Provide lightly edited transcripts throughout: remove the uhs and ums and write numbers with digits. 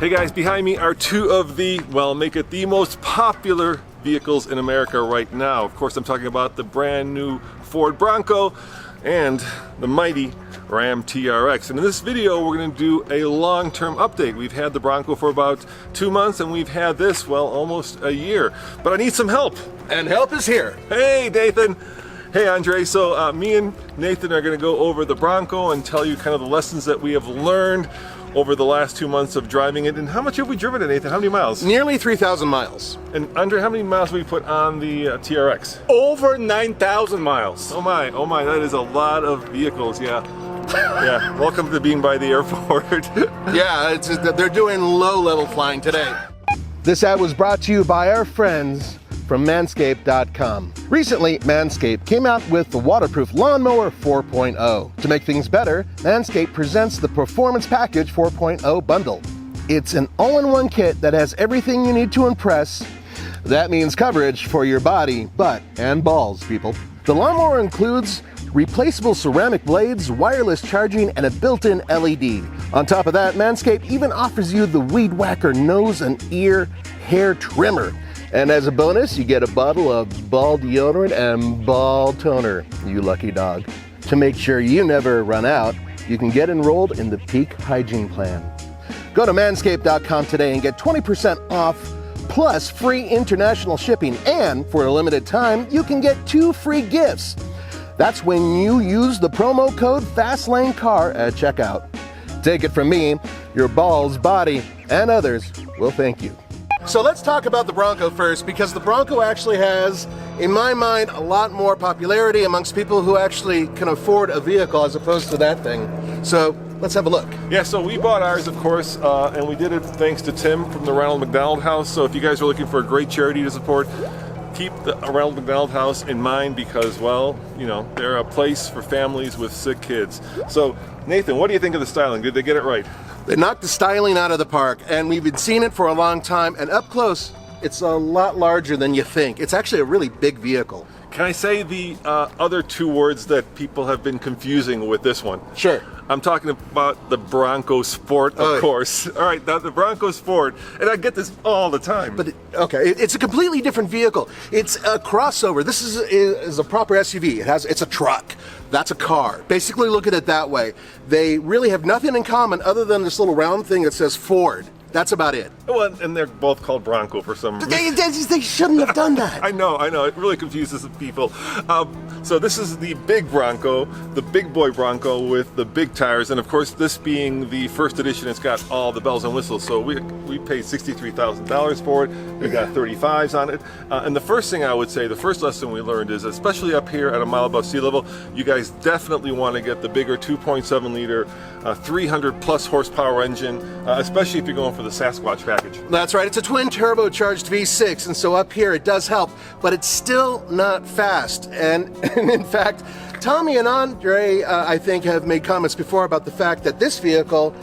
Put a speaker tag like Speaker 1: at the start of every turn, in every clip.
Speaker 1: Hey guys, behind me are two of the, well, make it the most popular vehicles in America right now. Of course, I'm talking about the brand new Ford Bronco and the mighty Ram TRX. And in this video, we're going to do a long-term update. We've had the Bronco for about 2 months, and we've had this, well, almost a year. But I need some help.
Speaker 2: And help is here.
Speaker 1: Hey, Nathan. Hey, Andre. So me and Nathan are going to go over the Bronco and tell you kind of the lessons that we have learned over the last 2 months of driving it. And how much have we driven it, Nathan? How many miles?
Speaker 2: Nearly 3,000 miles.
Speaker 1: And Andre, how many miles have we put on the TRX?
Speaker 3: Over 9,000 miles.
Speaker 1: Oh my, that is a lot of vehicles, yeah. Yeah, welcome to being by the airport.
Speaker 2: Yeah, they're doing low-level flying today. This ad was brought to you by our friends from Manscaped.com. Recently, Manscaped came out with the waterproof Lawnmower 4.0. To make things better, Manscaped presents the Performance Package 4.0 bundle. It's an all-in-one kit that has everything you need to impress. That means coverage for your body, butt, and balls, people. The lawnmower includes replaceable ceramic blades, wireless charging, and a built-in LED. On top of that, Manscaped even offers you the Weed Whacker nose and ear hair trimmer. And as a bonus, you get a bottle of ball deodorant and ball toner, you lucky dog. To make sure you never run out, you can get enrolled in the Peak Hygiene Plan. Go to manscaped.com today and get 20% off plus free international shipping. And for a limited time, you can get 2 free gifts. That's when you use the promo code FASTLANECAR at checkout. Take it from me, your balls, body, and others will thank you. So let's talk about the Bronco first, because the Bronco actually has, in my mind, a lot more popularity amongst people who actually can afford a vehicle as opposed to that thing. So let's have a look.
Speaker 1: Yeah, so we bought ours, of course, and we did it thanks to Tim from the Ronald McDonald House. So if you guys are looking for a great charity to support, keep the Ronald McDonald House in mind because, well, you know, they're a place for families with sick kids. So, Nathan, what do you think of the styling? Did they get it right?
Speaker 2: They knocked the styling out of the park, and we've been seeing it for a long time, and up close, it's a lot larger than you think. It's actually a really big vehicle.
Speaker 1: Can I say the other 2 words that people have been confusing with this one?
Speaker 2: Sure.
Speaker 1: I'm talking about the Bronco Sport, of course. All right, now the Bronco Sport, and I get this all the time.
Speaker 2: But it's a completely different vehicle. It's a crossover. This is a proper SUV. It's a truck. That's a car. Basically, look at it that way. They really have nothing in common other than this little round thing that says Ford. That's about it.
Speaker 1: Well, and they're both called Bronco for some reason.
Speaker 2: They shouldn't have done that.
Speaker 1: I know. It really confuses people. So this is the big Bronco, the big boy Bronco with the big tires. And of course, this being the first edition, it's got all the bells and whistles. So we paid $63,000 for it. We got 35s on it. And the first thing I would say, the first lesson we learned is, especially up here at a mile above sea level, you guys definitely want to get the bigger 2.7 liter, 300 plus horsepower engine, especially if you're going for the Sasquatch package.
Speaker 2: That's right. It's a twin turbocharged V6, and so up here it does help, but it's still not fast. And in fact, Tommy and Andre, I think, have made comments before about the fact that this vehicle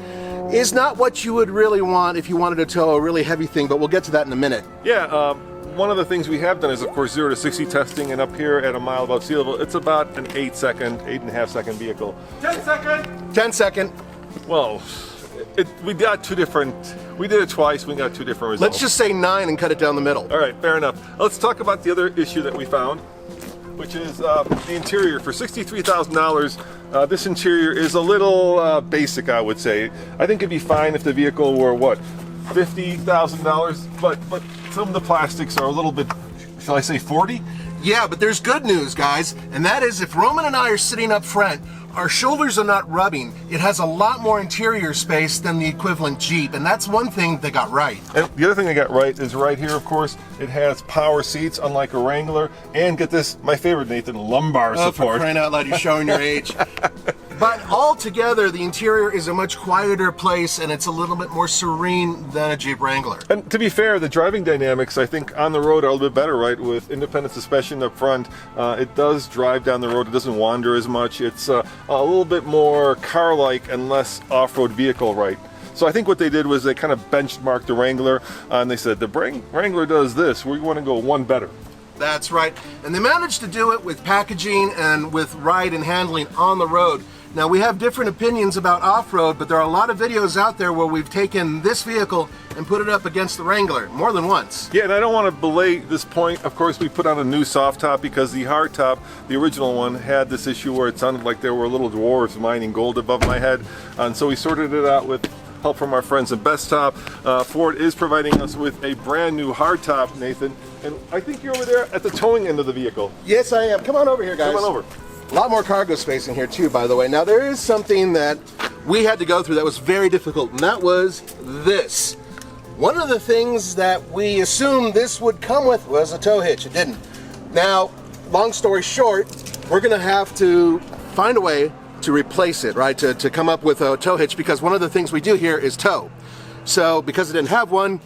Speaker 2: is not what you would really want if you wanted to tow a really heavy thing, but we'll get to that in a minute.
Speaker 1: Yeah, one of the things we have done is, of course, 0 to 60 testing, and up here at a mile above sea level, it's about an 8.5 second vehicle.
Speaker 3: 10 second.
Speaker 2: 10 second.
Speaker 1: Well, we got 2 different, we did it twice, we got 2 different results.
Speaker 2: Let's just say 9 and cut it down the middle.
Speaker 1: All right, fair enough. Let's talk about the other issue that we found, which is the interior. For $63,000, this interior is a little basic, I would say. I think it'd be fine if the vehicle were, what, $50,000, but some of the plastics are a little bit, shall I say 40?
Speaker 2: Yeah, but there's good news, guys, and that is if Roman and I are sitting up front, our shoulders are not rubbing. It has a lot more interior space than the equivalent Jeep, and that's one thing they got right.
Speaker 1: And the other thing they got right is right here, of course, it has power seats, unlike a Wrangler, and get this, my favorite, Nathan, lumbar support.
Speaker 2: For crying out loud, you're showing your age. But altogether, the interior is a much quieter place, and it's a little bit more serene than a Jeep Wrangler.
Speaker 1: And to be fair, the driving dynamics, I think, on the road are a little bit better, right? With independent suspension up front, it does drive down the road. It doesn't wander as much. It's a little bit more car-like and less off-road vehicle, right? So I think what they did was they kind of benchmarked the Wrangler, and they said, the Wrangler does this. We want to go one better.
Speaker 2: That's right. And they managed to do it with packaging and with ride and handling on the road. Now, we have different opinions about off-road, but there are a lot of videos out there where we've taken this vehicle and put it up against the Wrangler more than once.
Speaker 1: Yeah, and I don't want to belay this point. Of course, we put on a new soft top because the hard top, the original one, had this issue where it sounded like there were little dwarves mining gold above my head. And so we sorted it out with help from our friends at Best Top. Ford is providing us with a brand new hard top, Nathan. And I think you're over there at the towing end of the vehicle.
Speaker 2: Yes, I am. Come on over here, guys.
Speaker 1: Come on over.
Speaker 2: A lot more cargo space in here too, by the way. Now, there is something that we had to go through that was very difficult, and that was this. One of the things that we assumed this would come with was a tow hitch. It didn't. Now, long story short, we're gonna have to find a way to replace it, right? To come up with a tow hitch, because one of the things we do here is tow. So because it didn't have one,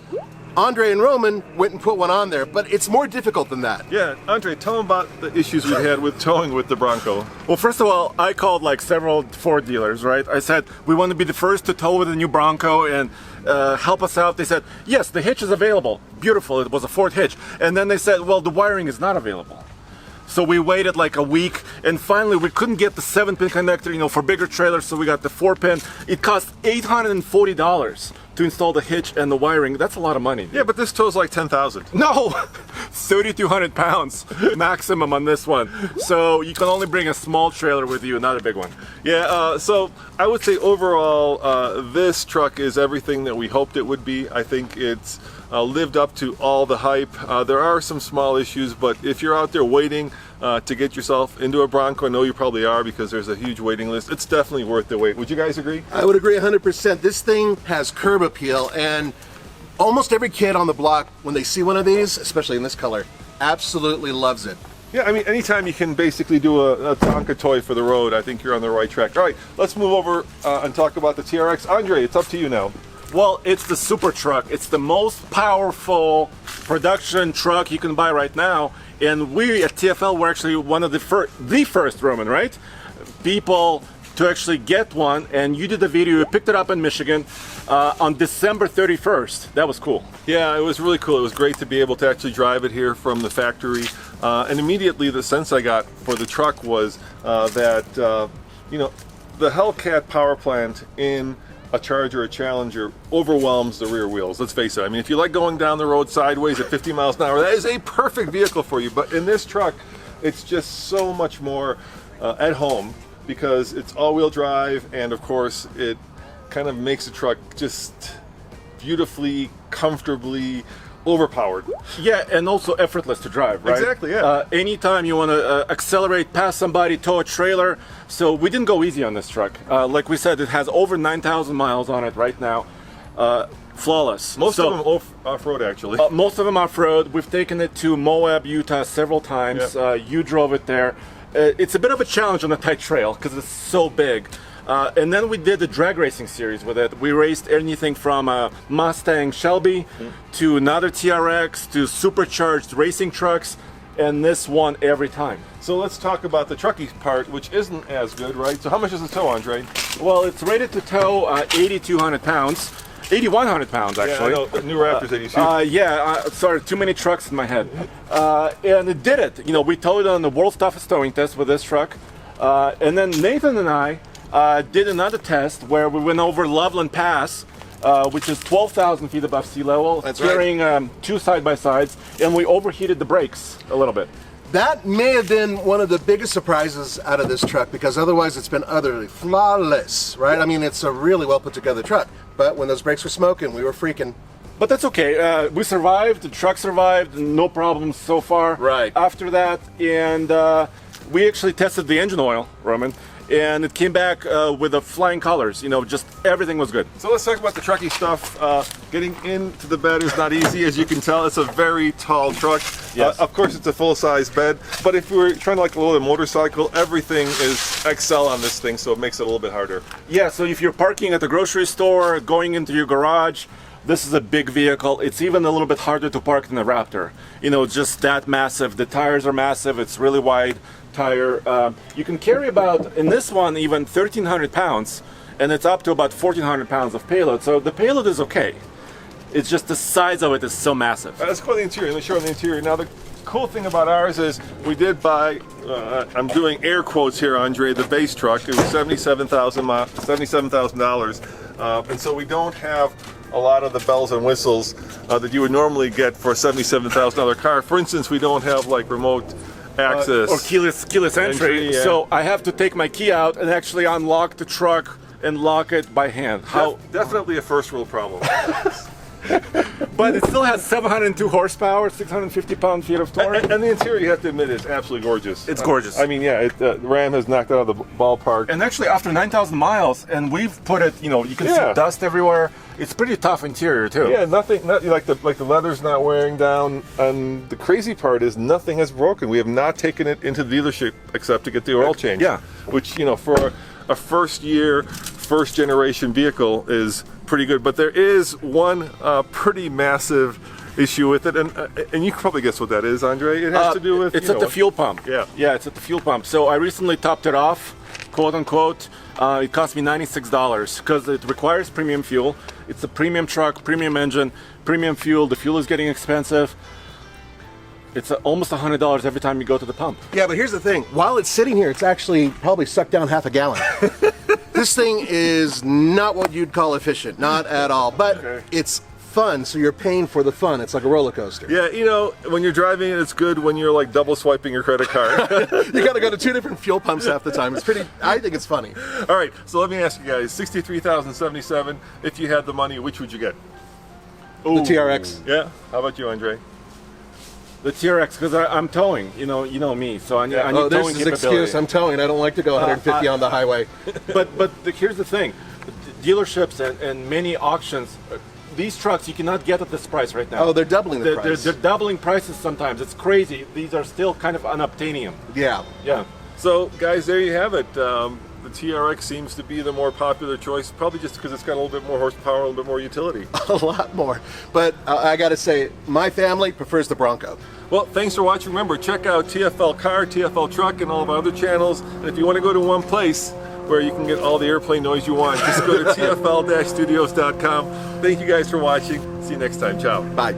Speaker 2: Andre and Roman went and put one on there, but it's more difficult than that.
Speaker 1: Yeah, Andre, tell them about the issues we had with towing with the Bronco.
Speaker 3: Well, first of all, I called like several Ford dealers, right? I said, we want to be the first to tow with the new Bronco and help us out. They said, yes, the hitch is available. Beautiful, it was a Ford hitch. And then they said, well, the wiring is not available. So we waited like a week, and finally we couldn't get the 7-pin connector, for bigger trailers, so we got the 4-pin. It cost $840 to install the hitch and the wiring. That's a lot of money.
Speaker 1: Yeah, but this tow's like 10,000.
Speaker 3: No, 3,200 pounds maximum on this one. So you can only bring a small trailer with you, not a big one.
Speaker 1: Yeah, so I would say overall, this truck is everything that we hoped it would be. I think it's lived up to all the hype. There are some small issues, but if you're out there waiting to get yourself into a Bronco, I know you probably are because there's a huge waiting list, it's definitely worth the wait. Would you guys agree?
Speaker 2: I would agree 100%. This thing has curb appeal, and almost every kid on the block, when they see one of these, especially in this color, absolutely loves it.
Speaker 1: Yeah, I mean, anytime you can basically do a Tonka toy for the road, I think you're on the right track. All right, let's move over and talk about the TRX. Andre, it's up to you now.
Speaker 3: Well, it's the super truck. It's the most powerful production truck you can buy right now. And we at TFL were actually one of the first, Roman, right? People to actually get one. And you did the video, you picked it up in Michigan on December 31st. That was cool.
Speaker 1: Yeah, it was really cool. It was great to be able to actually drive it here from the factory. And immediately the sense I got for the truck was that, the Hellcat power plant in a Charger or a Challenger overwhelms the rear wheels. Let's face it. I mean, if you like going down the road sideways at 50 miles an hour, that is a perfect vehicle for you. But in this truck, it's just so much more at home because it's all-wheel drive, and of course, it kind of makes the truck just beautifully, comfortably overpowered.
Speaker 3: Yeah, and also effortless to drive, right?
Speaker 1: Exactly, yeah.
Speaker 3: Anytime you want to accelerate past somebody, tow a trailer. So we didn't go easy on this truck. Like we said, it has over 9,000 miles on it right now. Flawless.
Speaker 1: Most of them off-road, actually.
Speaker 3: Most of them off-road. We've taken it to Moab, Utah several times.
Speaker 1: Yep.
Speaker 3: You drove it there. It's a bit of a challenge on a tight trail because it's so big. And then we did the drag racing series with it. We raced anything from a Mustang Shelby to another TRX to supercharged racing trucks, and this won every time.
Speaker 1: So let's talk about the trucky part, which isn't as good, right? So how much is the tow, Andre?
Speaker 3: Well, it's rated to tow 8,200 pounds. 8,100 pounds, actually.
Speaker 1: Yeah, I know. New Raptor's 82.
Speaker 3: Sorry, too many trucks in my head. And it did it. We towed it on the world's toughest towing test with this truck. And then Nathan and I did another test where we went over Loveland Pass, which is 12,000 feet above sea level, carrying two side-by-sides, and we overheated the brakes a little bit.
Speaker 2: That may have been one of the biggest surprises out of this truck, because otherwise it's been utterly flawless, right? I mean, it's a really well put together truck, but when those brakes were smoking, we were freaking.
Speaker 3: But that's okay. We survived, the truck survived, no problems so far.
Speaker 2: Right.
Speaker 3: After that, and we actually tested the engine oil, Roman, and it came back with the flying colors. Just everything was good.
Speaker 1: So let's talk about the trucky stuff. Getting into the bed is not easy, as you can tell. It's a very tall truck.
Speaker 3: Yes.
Speaker 1: Of course, it's a full-size bed, but if we're trying to load a motorcycle, everything is XL on this thing, so it makes it a little bit harder.
Speaker 3: Yeah, so if you're parking at the grocery store, going into your garage, this is a big vehicle. It's even a little bit harder to park than the Raptor. It's just that massive. The tires are massive. It's really wide tire. You can carry about, in this one, even 1,300 pounds, and it's up to about 1,400 pounds of payload. So the payload is okay. It's just the size of it is so massive.
Speaker 1: Let's go to the interior. Let's show the interior. Now, the cool thing about ours is we did buy, I'm doing air quotes here, Andre, the base truck. It was $77,000. And so we don't have a lot of the bells and whistles that you would normally get for a $77,000 car. For instance, we don't have like remote access.
Speaker 3: Or keyless entry.
Speaker 1: Yeah.
Speaker 3: So I have to take my key out and actually unlock the truck and lock it by hand.
Speaker 1: Definitely a first world problem.
Speaker 3: But it still has 702 horsepower, 650 pound-feet of torque.
Speaker 1: And the interior, you have to admit, is absolutely gorgeous.
Speaker 3: It's gorgeous.
Speaker 1: I mean, yeah, Ram has knocked it out of the ballpark.
Speaker 3: And actually, after 9,000 miles, and we've put it, you can see dust everywhere. It's pretty tough interior too.
Speaker 1: Yeah, not like the leather's not wearing down, and the crazy part is nothing has broken. We have not taken it into the dealership except to get the oil change.
Speaker 3: Yeah,
Speaker 1: which for a first generation vehicle is pretty good. But there is one pretty massive issue with it, and you can probably guess what that is, Andre. It has to do with
Speaker 3: it's at the fuel pump.
Speaker 1: Yeah,
Speaker 3: it's at the fuel pump. So I recently topped it off, quote unquote. It cost me $96 because it requires premium fuel. It's a premium truck, premium engine, premium fuel. The fuel is getting expensive. It's almost $100 every time you go to the pump.
Speaker 2: Yeah, but here's the thing. While it's sitting here, it's actually probably sucked down half a gallon. This thing is not what you'd call efficient, not at all. But it's fun, so you're paying for the fun. It's like a roller coaster.
Speaker 1: Yeah, when you're driving it, it's good. When you're like double swiping your credit card,
Speaker 2: You got to go to 2 different fuel pumps half the time. It's pretty. I think it's funny.
Speaker 1: All right, so let me ask you guys: $63,077. If you had the money, which would you get?
Speaker 2: The TRX.
Speaker 1: Yeah. How about you, Andre?
Speaker 3: The TRX, because I'm towing. You know me, so I need towing
Speaker 2: there's his
Speaker 3: capability.
Speaker 2: excuse. I'm towing. I don't like to go 150 on the highway.
Speaker 3: But here's the thing: dealerships and many auctions. These trucks you cannot get at this price right now.
Speaker 2: Oh, they're doubling the price.
Speaker 3: They're doubling prices sometimes. It's crazy. These are still kind of unobtainium.
Speaker 2: Yeah.
Speaker 3: Yeah.
Speaker 1: So, guys, there you have it. The TRX seems to be the more popular choice, probably just because it's got a little bit more horsepower, a little bit more utility.
Speaker 2: A lot more. But I got to say, my family prefers the Bronco.
Speaker 1: Well, thanks for watching. Remember, check out TFL Car, TFL Truck, and all of our other channels. And if you want to go to one place where you can get all the airplane noise you want, just go to tfl-studios.com. Thank you guys for watching. See you next time. Ciao.
Speaker 2: Bye.